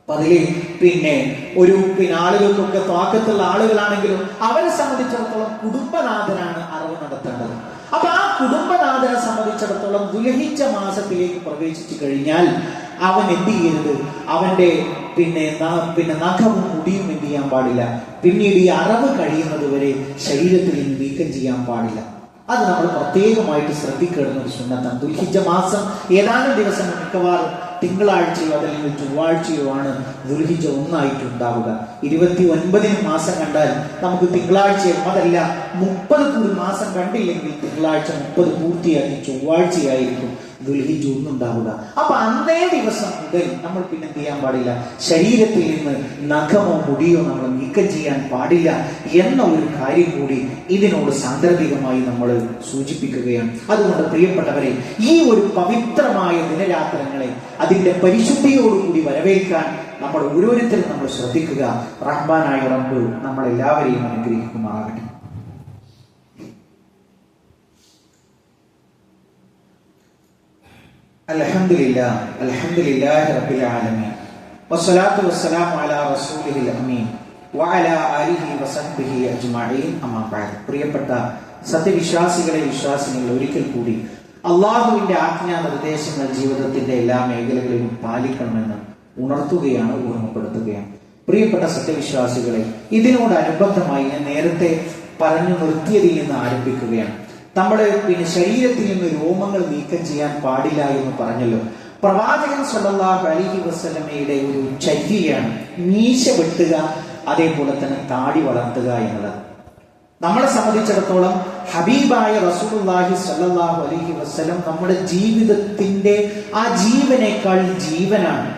S1: അപ്പൊ അതില് ഒരു ആളുകൾക്കൊക്കെ ത്വാഖത്തുള്ള ആളുകളാണെങ്കിലും അവരെ സംബന്ധിച്ചിടത്തോളം കുടുംബനാഥനാണ് അറവ് നടത്തേണ്ടത്. അപ്പൊ ആ കുടുംബനാഥനെ സംബന്ധിച്ചിടത്തോളം ദുൽഹിജ്ജ മാസത്തിലേക്ക് പ്രവേശിച്ചു കഴിഞ്ഞാൽ അവൻ എന്ത് ചെയ്യരുത്? അവന്റെ നഖവും മുടിയും എന്ത് ചെയ്യാൻ പാടില്ല. പിന്നീട് ഈ അറവ് കഴിയുന്നത് വരെ ശരീരത്തിൽ നിന്ന് നീക്കം ചെയ്യാൻ പാടില്ല. അത് നമ്മൾ പ്രത്യേകമായിട്ട് ശ്രദ്ധിക്കേണ്ടുന്ന ഒരു സുന്നത്താണ്. ദുൽഹിജ്ജ മാസം ഏതാനും ദിവസം, മിക്കവാറും തിങ്കളാഴ്ചയോ അതല്ലെങ്കിൽ ചൊവ്വാഴ്ചയോ ആണ് ദുൽഹിജ്ജ 1 ഉണ്ടാവുക. 29 മാസം കണ്ടാൽ നമുക്ക് തിങ്കളാഴ്ചയും, അതല്ല 30 മാസം കണ്ടില്ലെങ്കിൽ തിങ്കളാഴ്ച 30 പൂർത്തിയാക്കി ചൊവ്വാഴ്ചയായിരിക്കും ദുൽഹിജ്ജ 1 ഉണ്ടാവുക. അപ്പൊ അന്നേ ദിവസം മുതൽ നമ്മൾ പിന്നെ എന്ത് ചെയ്യാൻ പാടില്ല? ശരീരത്തിൽ നിന്ന് നഖമോ മുടിയോ നമ്മൾ നീക്കം ചെയ്യാൻ പാടില്ല എന്ന ഒരു കാര്യം കൂടി ഇതിനോട് സാന്ദർഭികമായി നമ്മൾ സൂചിപ്പിക്കുകയാണ്. അതുകൊണ്ട് പ്രിയപ്പെട്ടവരെ, ഈ ഒരു പവിത്രമായ ദിനരാത്രങ്ങളെ അതിന്റെ പരിശുദ്ധിയോടുകൂടി വരവേൽക്കാൻ നമ്മൾ ഓരോരുത്തരും നമ്മൾ ശ്രദ്ധിക്കുക. റഹ്മാനായ റബ്ബ് നമ്മളെല്ലാവരെയും അനുഗ്രഹിക്കുമാറാകട്ടെ. അൽഹംദുലില്ലാഹി റബ്ബിൽ ആലമീൻ വസ്സലാത്തു വസ്സലാമു അലാ റസൂലിഹിൽ അമീൻ വഅലാ ആലിഹി വസഹ്ബിഹി അജ്മഈൻ. അമ്മാ ബഅദ്. പ്രിയപ്പെട്ട സത്യവിശ്വാസികളെ, വിശ്വാസികളെ, ഒരിക്കൽ കൂടി അള്ളാഹുവിന്റെ ആജ്ഞാ നിർദ്ദേശങ്ങൾ ജീവിതത്തിന്റെ എല്ലാ മേഖലകളിലും പാലിക്കണമെന്ന് ഉണർത്തുകയാണ്, ഓർമ്മപ്പെടുത്തുകയാണ്. പ്രിയപ്പെട്ട സത്യവിശ്വാസികളെ, ഇതിനോടനുബന്ധമായി ഞാൻ നേരത്തെ പറഞ്ഞു നിർത്തിയതിൽ നിന്ന് ആരംഭിക്കുകയാണ്. നമ്മുടെ ശരീരത്തിൽ നിന്ന് രോമങ്ങൾ നീക്കം ചെയ്യാൻ പാടില്ല എന്ന് പറഞ്ഞല്ലോ. പ്രവാചകൻ സല്ലല്ലാഹു അലൈഹി വസല്ലമയുടെ ഒരു ചര്യയാണ് മീശ വെട്ടുക, അതേപോലെ തന്നെ താടി വളർത്തുക എന്നുള്ളത്. നമ്മളെ സംബന്ധിച്ചിടത്തോളം ഹബീബായ റസൂലുള്ളാഹി സ്വല്ലല്ലാഹു അലൈഹി വസല്ലം നമ്മുടെ ജീവിതത്തിന്റെ ആ ജീവനേക്കാൾ ജീവനാണ്.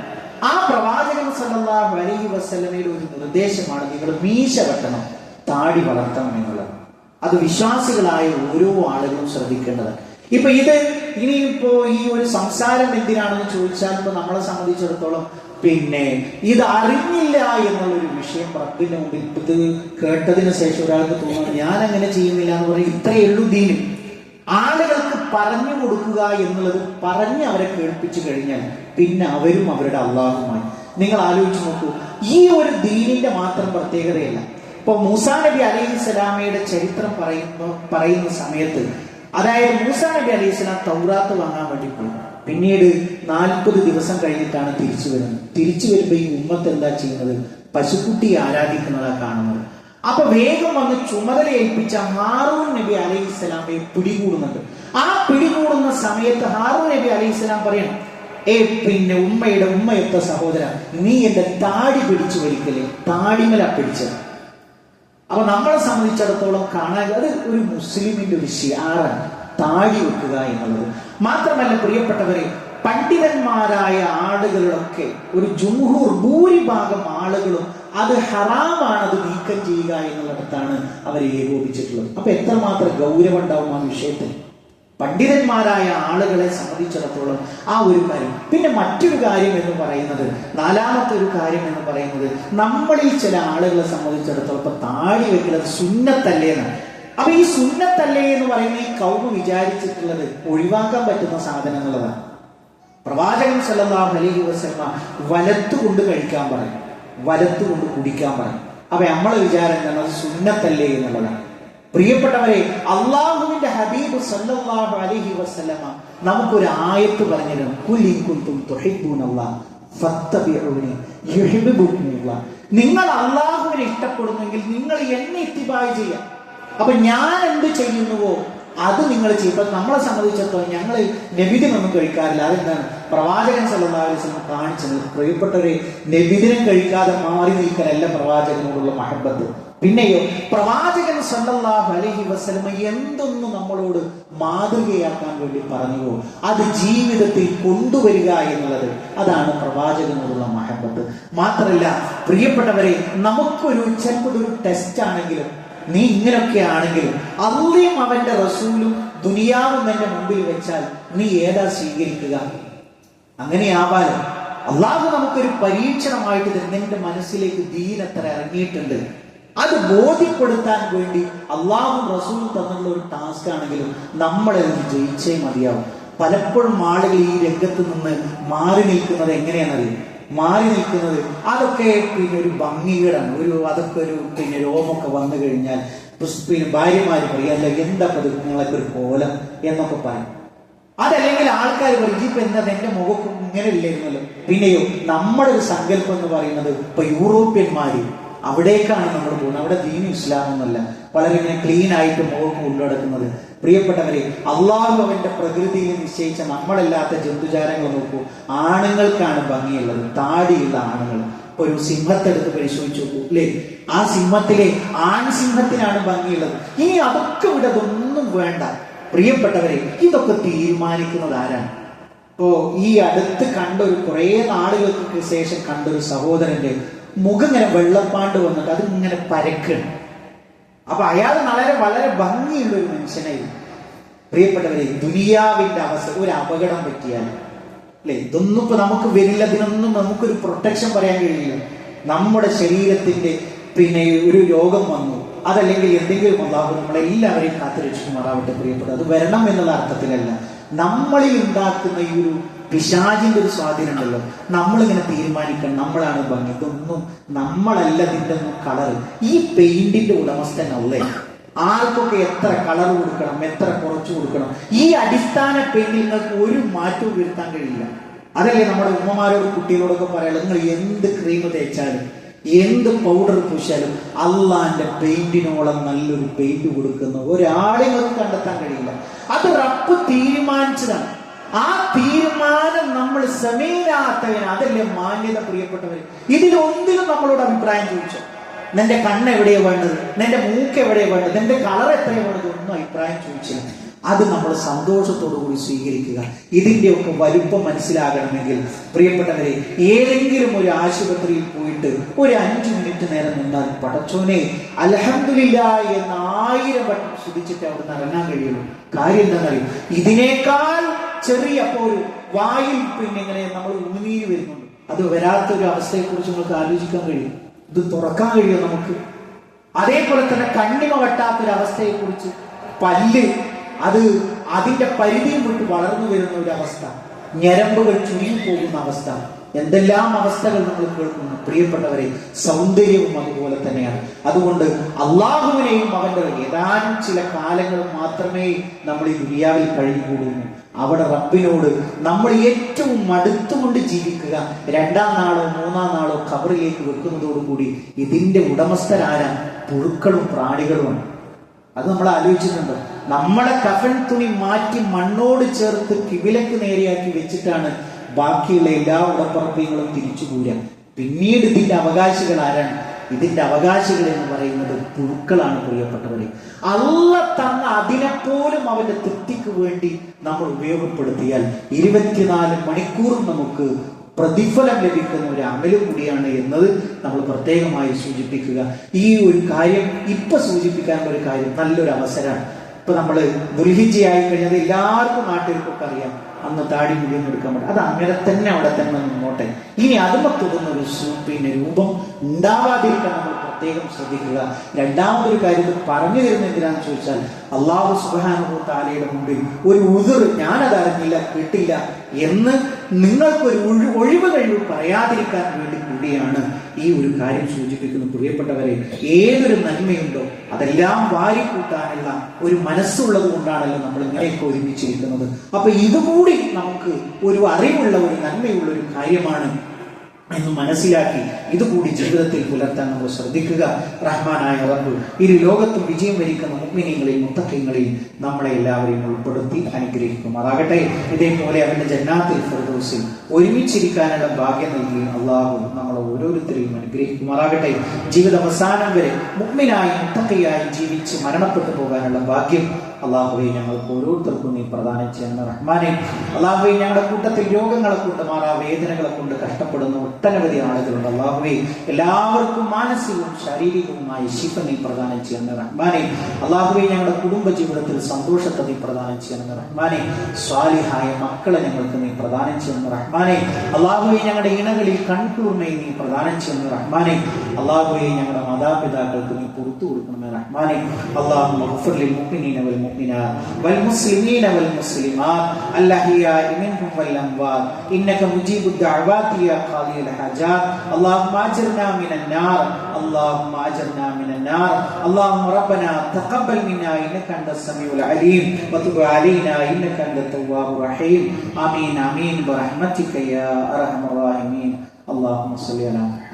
S1: ആ പ്രവാചകൻ സല്ലല്ലാഹു അലൈഹി വസല്ലമയുടെ ഒരു നിർദ്ദേശമാണ് നിങ്ങൾ മീശ വെട്ടണം, താടി വളർത്തണം എന്നുള്ളത്. അത് വിശ്വാസികളായ ഓരോ ആളുകളും ശ്രദ്ധിക്കേണ്ടത്. ഇപ്പൊ ഇത് ഇനിയിപ്പോ ഈ ഒരു സംസാരം എന്തിനാണെന്ന് ചോദിച്ചാൽ ഇപ്പൊ നമ്മളെ സംബന്ധിച്ചിടത്തോളം ഇത് അറിഞ്ഞില്ല എന്നുള്ളൊരു വിഷയം റബ്ബിന്റെ മുമ്പിൽ ഇത് കേട്ടതിന് ശേഷം ഒരാൾക്ക് തോന്നുന്നു ഞാൻ അങ്ങനെ ചെയ്യുന്നില്ല എന്ന് പറയും. ഇത്രയേ ഉള്ളൂ ദീനും. ആളുകൾക്ക് പറഞ്ഞു കൊടുക്കുക എന്നുള്ളത് പറഞ്ഞ് അവരെ കേൾപ്പിച്ചു കഴിഞ്ഞാൽ പിന്നെ അവരും അവരുടെ അള്ളാഹുമായി. നിങ്ങൾ ആലോചിച്ച് നോക്കൂ, ഈ ഒരു ദീനിന്റെ മാത്രം പ്രത്യേകതയല്ല. ഇപ്പൊ മൂസാ നബി അലൈഹിസ്സലാമയുടെ ചരിത്രം പറയുന്ന സമയത്ത്, അതായത് മൂസാ നബി അലൈഹിസ്സലാം തൗറാത്ത് വാങ്ങാൻ വേണ്ടി പോയി. പിന്നീട് 40 ദിവസം കഴിഞ്ഞിട്ടാണ് തിരിച്ചു വരുന്നത്. തിരിച്ചു വരുമ്പോ ഈ ഉമ്മത്ത് എന്താ ചെയ്യുന്നത്? പശുക്കുട്ടിയെ ആരാധിക്കുന്നതാ കാണുന്നത്. അപ്പൊ വേഗം വന്ന് ചുമതല ഏൽപ്പിച്ച ഹാറൂൻ നബി അലൈഹിസ്സലാമയെ പിടികൂടുന്നുണ്ട്. ആ പിടികൂടുന്ന സമയത്ത് ഹാറൂൻ നബി അലൈഹിസ്സലാം പറയണം, ഉമ്മയൊത്ത സഹോദര, നീ എന്റെ താടി പിടിച്ചു വലിക്കലേ, താടിമല പിടിച്ചത്. അപ്പൊ നമ്മളെ സംബന്ധിച്ചിടത്തോളം കാണാൻ അത് ഒരു മുസ്ലിമിന്റെ ഒരു ഷിയാറാണ്, താടി വെക്കുക എന്നുള്ളത്. മാത്രമല്ല പ്രിയപ്പെട്ടവരെ, പണ്ഡിതന്മാരായ ആളുകളൊക്കെ ഒരു ഭൂരിഭാഗം ആളുകളും അത് ഹറാമാണ്, അത് നീക്കം ചെയ്യുക എന്നുള്ളിടത്താണ് അവർ ഏകോപിച്ചിട്ടുള്ളത്. അപ്പൊ എത്രമാത്രം ഗൗരവം ഉണ്ടാവും ആ വിഷയത്തിൽ പണ്ഡിതന്മാരായ ആളുകളെ സംബന്ധിച്ചിടത്തോളം ആ ഒരു കാര്യം. പിന്നെ മറ്റൊരു കാര്യം എന്ന് പറയുന്നത്, നാലാമത്തെ ഒരു കാര്യം എന്ന് പറയുന്നത്, നമ്മളിൽ ചില ആളുകളെ സംബന്ധിച്ചിടത്തോളം ഇപ്പൊ താടി വെക്കുന്നത് സുന്നത്തല്ലേ എന്നാണ്. അപ്പൊ ഈ സുന്നത്തല്ലേ എന്ന് പറയുന്ന ഈ കൗമ വിചാരിച്ചിട്ടുള്ളത് ഒഴിവാക്കാൻ പറ്റുന്ന സാധനങ്ങളാണ്. പ്രവാചകൻ സല്ലല്ലാഹു അലൈഹി വസല്ലം വലത്തുകൊണ്ട് കഴിക്കാൻ പറയും, വലത്തുകൊണ്ട് കുടിക്കാൻ പറയും. അപ്പൊ നമ്മളെ വിചാരം എന്താണ്? അത് സുന്നത്തല്ലേ എന്നുള്ളതാണ്. പ്രിയപ്പെട്ടവരെ, അള്ളാഹുവിന്റെ ഹബീബ് സല്ലല്ലാഹു അലൈഹി വസല്ലമ നമുക്കൊരു ആയത്ത് പറഞ്ഞിരുന്നു, ഖുൽ ഇൻ കുൻതും തുഹിബ്ബൂനല്ലാഹ ഫത്തബിഊനി യുഹിബ്ബുകുമുല്ലാഹ്. നിങ്ങൾ അള്ളാഹുവിനെ ഇഷ്ടപ്പെടുന്നെങ്കിൽ നിങ്ങൾ എന്നെ ഇത്തിബാ ചെയ്യാം. അപ്പൊ ഞാൻ എന്ത് ചെയ്യുന്നുവോ അത് നിങ്ങൾ ചെയ്യും. ഇപ്പൊ നമ്മളെ സംബന്ധിച്ചിടത്തോളം ഞങ്ങൾ നബിദിനൊന്നും കഴിക്കാറില്ല. അതെന്താണ്? പ്രവാചകൻ സല്ലല്ലാഹു അലൈഹി വസല്ലം കാണിച്ചത്. പ്രിയപ്പെട്ടവരെ, നബിദിനം കഴിക്കാതെ മാറി നിൽക്കലല്ല പ്രവാചകനോടുള്ള മഹബത്ത്. പിന്നെയോ, പ്രവാചകൻ സല്ലല്ലാഹു അലൈഹി വസല്ലം എന്തൊന്ന് നമ്മളോട് മാതൃകയാക്കാൻ വേണ്ടി പറഞ്ഞുവോ അത് ജീവിതത്തിൽ കൊണ്ടുവരിക എന്നുള്ളത്, അതാണ് പ്രവാചകനോടുള്ള മഹബത്ത്. മാത്രമല്ല പ്രിയപ്പെട്ടവരെ, നമുക്കൊരു ചിലപ്പോൾ ഒരു ടെസ്റ്റ് ആണെങ്കിലും, നീ ഇങ്ങനെയൊക്കെ ആണെങ്കിലും അള്ളയും അവന്റെ റസൂലും ദുനിയാവും എന്റെ മുമ്പിൽ വെച്ചാൽ നീ ഏതാ സ്വീകരിക്കുക? അങ്ങനെയാവാലോ. അള്ളാഹു നമുക്കൊരു പരീക്ഷണമായിട്ട് നിന്റെ മനസ്സിലേക്ക് ദീൻ എത്ര ഇറങ്ങിയിട്ടുണ്ട് അത് ബോധ്യപ്പെടുത്താൻ വേണ്ടി അള്ളാഹും റസൂലും തന്നുള്ള ഒരു ടാസ്ക് ആണെങ്കിലും നമ്മളെ ജയിച്ചേ മതിയാവും. പലപ്പോഴും ആളുകൾ ഈ രംഗത്ത് നിന്ന് മാറി നിൽക്കുന്നത് എങ്ങനെയാണെന്നറിയും? മാറി നിൽക്കുന്നത് അതൊക്കെ ഒരു ഭംഗികേടാണ്. അതൊക്കെ രോമൊക്കെ വന്നു കഴിഞ്ഞാൽ ഭാര്യമാര് പറയും, അല്ല എന്താ നിങ്ങളൊക്കെ ഒരു കോലം എന്നൊക്കെ പറയും. അതല്ലെങ്കിൽ ആൾക്കാർ പറയും, ഇപ്പൊ എന്താ എന്റെ മുഖം ഇങ്ങനെ ഇല്ലായിരുന്നല്ലോ. പിന്നെയോ, നമ്മുടെ ഒരു സങ്കല്പം എന്ന് പറയുന്നത് ഇപ്പൊ യൂറോപ്യന്മാര് അവിടേക്കാണ് നമ്മൾ പോകുന്നത്. അവിടെ ദീനും ഇസ്ലാമൊന്നുമല്ല, വളരെ ഇങ്ങനെ ക്ലീൻ ആയിട്ട് മുഖം കൊണ്ടുനടക്കുന്നത്. പ്രിയപ്പെട്ടവരെ, അള്ളാഹു അവന്റെ പ്രകൃതിയിൽ നിശ്ചയിച്ച നമ്മളല്ലാത്ത ജന്തുജാലങ്ങൾ നോക്കൂ. ആണുങ്ങൾക്കാണ് ഭംഗിയുള്ളത്, താടിയുള്ള ആണുങ്ങൾ. ഇപ്പൊ ഒരു സിംഹത്തെടുത്ത് പരിശോധിച്ചു നോക്കൂ, അല്ലേ? ആ സിംഹത്തിലെ ആൺസിംഹത്തിനാണ് ഭംഗിയുള്ളത്. ഇനി അതൊക്കെ ഇവിടെ ഒന്നും വേണ്ട. പ്രിയപ്പെട്ടവരെ, ഇതൊക്കെ തീരുമാനിക്കുന്നത് ആരാണ്? ഇപ്പോ ഈ അടുത്ത് കുറെ നാളുകൾക്ക് ശേഷം കണ്ടൊരു സഹോദരന്റെ മുഖം ഇങ്ങനെ വെള്ളപ്പാണ്ട് വന്നിട്ട് അതിങ്ങനെ പരക്കണം. അപ്പൊ അയാൾ വളരെ ഭംഗിയുള്ള ഒരു മനുഷ്യനായിരുന്നു. പ്രിയപ്പെട്ടവരെ, ദുനിയാവിന്റെ അവസ്ഥ ഒരു അപകടം പറ്റിയാൽ, അല്ലെ, ഇതൊന്നും ഇപ്പൊ നമുക്ക് വരില്ല, ഇതിനൊന്നും നമുക്കൊരു പ്രൊട്ടക്ഷൻ പറയാൻ കഴിയില്ല. നമ്മുടെ ശരീരത്തിന്റെ ഒരു രോഗം വന്നു, അതല്ലെങ്കിൽ എന്തെങ്കിലും അല്ലാഹു നമ്മളെല്ലാവരെയും കാത്തുരക്ഷിക്കുമാറാവട്ടെ. പ്രിയപ്പെട്ടത്, അത് വരണം എന്നുള്ള അർത്ഥത്തിലല്ല. നമ്മളിൽ ഉണ്ടാക്കുന്ന ഈ ഒരു പിശാചിന്റെ ഒരു സ്വാധീനം ഉണ്ടല്ലോ, നമ്മളിങ്ങനെ തീരുമാനിക്കണം നമ്മളാണ് ഭംഗി. ഇതൊന്നും നമ്മളല്ല, ഇതിന്റെ ഒന്നും കളർ. ഈ പെയിന്റിന്റെ ഉടമസ്ഥനല്ലേ, ആർക്കൊക്കെ എത്ര കളർ കൊടുക്കണം, എത്ര കുറച്ചു കൊടുക്കണം, ഈ അടിസ്ഥാന പെയിന്റിൽ നിങ്ങൾക്ക് ഒരു മാറ്റവും വരുത്താൻ കഴിയില്ല. അതല്ലേ നമ്മുടെ ഉമ്മമാരോട് കുട്ടികളോടൊക്കെ പറയാനുള്ളത്, നിങ്ങൾ എന്ത് ക്രീം തേച്ചാലും എന്ത് പൗഡർ പൂശാലും അള്ളാന്റെ പെയിന്റിനോളം നല്ലൊരു പെയിന്റ് കൊടുക്കുന്ന ഒരാളെ നമുക്ക് കണ്ടെത്താൻ കഴിയില്ല. അത് റബ്ബ് തീരുമാനിച്ചതാണ്. ആ തീരുമാനം നമ്മൾ സമീരാത്തവന് അതല്ലേ മാന്യത. പ്രിയപ്പെട്ടവര്, ഇതിലൊന്നിലും നമ്മളോട് അഭിപ്രായം ചോദിച്ചോ? നിന്റെ കണ്ണ് എവിടെയാ വേണ്ടത്, നിന്റെ മൂക്ക് എവിടെയാ വേണ്ടത്, നിന്റെ കളർ എത്രയാ വേണ്ടത്, ഒന്നും അഭിപ്രായം ചോദിച്ചില്ല. അത് നമ്മൾ സന്തോഷത്തോടു കൂടി സ്വീകരിക്കുക. ഇതിന്റെയൊക്കെ വലുപ്പം മനസ്സിലാകണമെങ്കിൽ പ്രിയപ്പെട്ടവരെ, ഏതെങ്കിലും ഒരു ആശുപത്രിയിൽ പോയിട്ട് ഒരു 5 മിനിറ്റ് നേരം നിന്നാൽ പടച്ചോനെ അൽഹംദുലില്ലാഹ് എന്ന് 1000 വട്ടം സ്തുതിച്ചിട്ട് അവിടെ നിന്ന് ഇറങ്ങാൻ കഴിയുള്ളൂ. കാര്യം എന്താണെന്നറിയും, ഇതിനേക്കാൾ ചെറിയ ഒരു വായിൽ ഇങ്ങനെ നമ്മൾ ഉമിനീര് വരുന്നുണ്ട്. അത് വരാത്തൊരു അവസ്ഥയെക്കുറിച്ച് നമുക്ക് ആലോചിക്കാൻ കഴിയും. ഇത് തുറക്കാൻ കഴിയും നമുക്ക്. അതേപോലെ തന്നെ കണ്ണിമ വെട്ടാത്തൊരവസ്ഥയെ കുറിച്ച്, പല്ല് അത് അതിന്റെ പരിധിയും വിട്ട് വളർന്നു വരുന്ന ഒരു അവസ്ഥ, ഞരമ്പുകൾ ചുരുങ്ങി പോകുന്ന അവസ്ഥ, എന്തെല്ലാം അവസ്ഥകൾ നമ്മൾ കേൾക്കുന്നു. പ്രിയപ്പെട്ടവരെ, സൗന്ദര്യവും അതുപോലെ തന്നെയാണ്. അതുകൊണ്ട് അള്ളാഹുവിനെയും അവന്റെ ഏതാനും ചില കാലങ്ങൾ മാത്രമേ നമ്മൾ ഈ ദുനിയാവിൽ കഴിഞ്ഞുകൂടുന്നു. അവിടെ റബ്ബിനോട് നമ്മൾ ഏറ്റവും അടുത്തുകൊണ്ട് ജീവിക്കുക. 2-ാം നാളോ 3-ാം നാളോ ഖബറിലേക്ക് വെക്കുന്നതോടുകൂടി ഇതിന്റെ ഉടമസ്ഥരാരാ? പുഴുക്കളും പ്രാണികളുമാണ്. അത് നമ്മൾ ആലോചിച്ചിട്ടുണ്ടോ? നമ്മളെ കഫൻ തുണി മാറ്റി മണ്ണോട് ചേർത്ത് കിബിലക്ക് നേരെയാക്കി വെച്ചിട്ടാണ് ബാക്കിയുള്ള എല്ലാ ഉടപ്പറപ്പികളും തിരിച്ചു പോരാ. പിന്നീട് ഇതിന്റെ അവകാശികൾ ആരാണ്? ഇതിന്റെ അവകാശികൾ എന്ന് പറയുന്നത് പുഴുക്കളാണ്. പ്രിയപ്പെട്ടവരെ, അള്ളാഹ് തന്ന അതിനെപ്പോലും അവന്റെ തൃപ്തിക്ക് വേണ്ടി നമ്മൾ ഉപയോഗപ്പെടുത്തിയാൽ 24 മണിക്കൂറും നമുക്ക് പ്രതിഫലം ലഭിക്കുന്ന ഒരു അമല് കൂടിയാണ് എന്നത് നമ്മൾ പ്രത്യേകമായി സൂചിപ്പിക്കുക. ഈ ഒരു കാര്യം ഇപ്പൊ സൂചിപ്പിക്കാനുള്ള ഒരു കാര്യം, നല്ലൊരു അവസരമാണ്. ഇപ്പൊ നമ്മള് ദുൽഹിജ്ജയായി കഴിഞ്ഞത് എല്ലാവർക്കും നാട്ടുകാർക്കൊക്കെ അറിയാം. അന്ന് താടി മുഴുവൻ എടുക്കാൻ പറ്റും. അത് അങ്ങനെ തന്നെ അവിടെ തന്നെ നിന്നോട്ടെ. ഇനി അതുമൊത്തുന്ന ഒരു രൂപം ഉണ്ടാവാതിരിക്കാൻ നമ്മൾ പ്രത്യേകം ശ്രദ്ധിക്കുക. രണ്ടാമതൊരു കാര്യം പറഞ്ഞു തരുന്ന എന്തിനാന്ന് ചോദിച്ചാൽ, അല്ലാഹു സുബ്ഹാനഹു വ തആലയുടെ മുമ്പിൽ ഒരു ഉദ്ർ, ഞാനത് അറിഞ്ഞില്ല കേട്ടില്ല എന്ന് നിങ്ങൾക്കൊരു ഒഴിവ് കഴിവ് പറയാതിരിക്കാൻ വേണ്ടി കൂടിയാണ് ഈ ഒരു കാര്യം സൂചിപ്പിക്കുന്നത്. പ്രിയപ്പെട്ടവരെ, ഏതൊരു നന്മയുണ്ടോ അതെല്ലാം വാരിക്കൂട്ടാനുള്ള ഒരു മനസ്സുള്ളത് കൊണ്ടാണല്ലോ നമ്മൾ ഇങ്ങനെയൊക്കെ ഒരുമിച്ചിരിക്കുന്നത്. അപ്പൊ ഇതുകൂടി നമുക്ക് ഒരു അറിവുള്ള ഒരു നന്മയുള്ള ഒരു കാര്യമാണ് എന്ന് മനസ്സിലാക്കി ഇതുകൂടി ജീവിതത്തിൽ പുലർത്താൻ നമ്മൾ ശ്രദ്ധിക്കുക. റഹ്മാനായ റബ്ബ് ഇരു ലോകത്തും വിജയം വരിക്കുന്ന മുഅ്മിനീങ്ങളെയും മുത്തഖീങ്ങളെയും നമ്മളെ എല്ലാവരെയും ഉൾപ്പെടുത്തി അനുഗ്രഹിക്കുമാറാകട്ടെ. ഇതേപോലെ അവന്റെ ജന്നാത്തുൽ ഫിർദൗസിൽ ഒരുമിച്ചിരിക്കാനുള്ള ഭാഗ്യം നൽകി അള്ളാഹു നമ്മളെ ഓരോരുത്തരെയും അനുഗ്രഹിക്കുമാറാകട്ടെ. ജീവിത അവസാനം വരെ മുഅ്മിനായി മുത്തഖിയായി ജീവിച്ച് മരണപ്പെട്ടു പോകാനുള്ള ഭാഗ്യം അള്ളാഹുവെ ഞങ്ങൾക്ക് ഓരോരുത്തർക്കും നീ പ്രദാനം ചെയ്യുന്ന റഹ്മാനെ. അള്ളാഹുവെ, ഞങ്ങളുടെ കൂട്ടത്തിൽ രോഗങ്ങളെ കൊണ്ട്, വേദനകളെ കൊണ്ട് കഷ്ടപ്പെടുന്ന ഒട്ടനവധി ആളുകളുണ്ട്. അള്ളാഹുവെ, എല്ലാവർക്കും മാനസികവും ശാരീരികവുമായ ശിഫ നീ പ്രദാനം ചെയ്യുന്ന റഹ്മാനെ. അള്ളാഹുവെ, ഞങ്ങളുടെ കുടുംബ ജീവിതത്തിൽ സന്തോഷത്തെ നീ പ്രദാനം ചെയ്യുന്ന റഹ്മാനെ. സ്വാലിഹായ മക്കളെ ഞങ്ങൾക്ക് നീ പ്രദാനം ചെയ്യുന്ന റഹ്മാനെ. അള്ളാഹുവെ, ഞങ്ങളുടെ ഇണകളിൽ കൺകുളിർമയെ നീ പ്രദാനം ചെയ്യുന്ന റഹ്മാനെ. അള്ളാഹുവെ, ഞങ്ങളുടെ മാതാപിതാക്കൾക്ക് നീ പുറത്തു കൊടുക്കണമേ റഹ്മാനെ. അള്ളാഹുമ്മ ഗ്ഫിർ ലിൽ മുഅ്മിനീന വൽ മുഅ്മിനാത്ത് വൽ മുസ്ലിമീന വൽ മുസ്ലിമാത്ത് അൽഅഹ്യാഇ മിൻഹും വൽ അംവാത്ത് ഇന്നക മുജീബുദ് ദഅവാതി യാ ഖാദിയൽ ഹജാത്ത്. اللهم اجرنا من النار، اللهم اجرنا من النار. اللهم ربنا تقبل منا انك انت السميع العليم وتب علينا انك انت التواب الرحيم. امين امين برحمتك يا ارحم الراحمين. اللهم صل على محمد.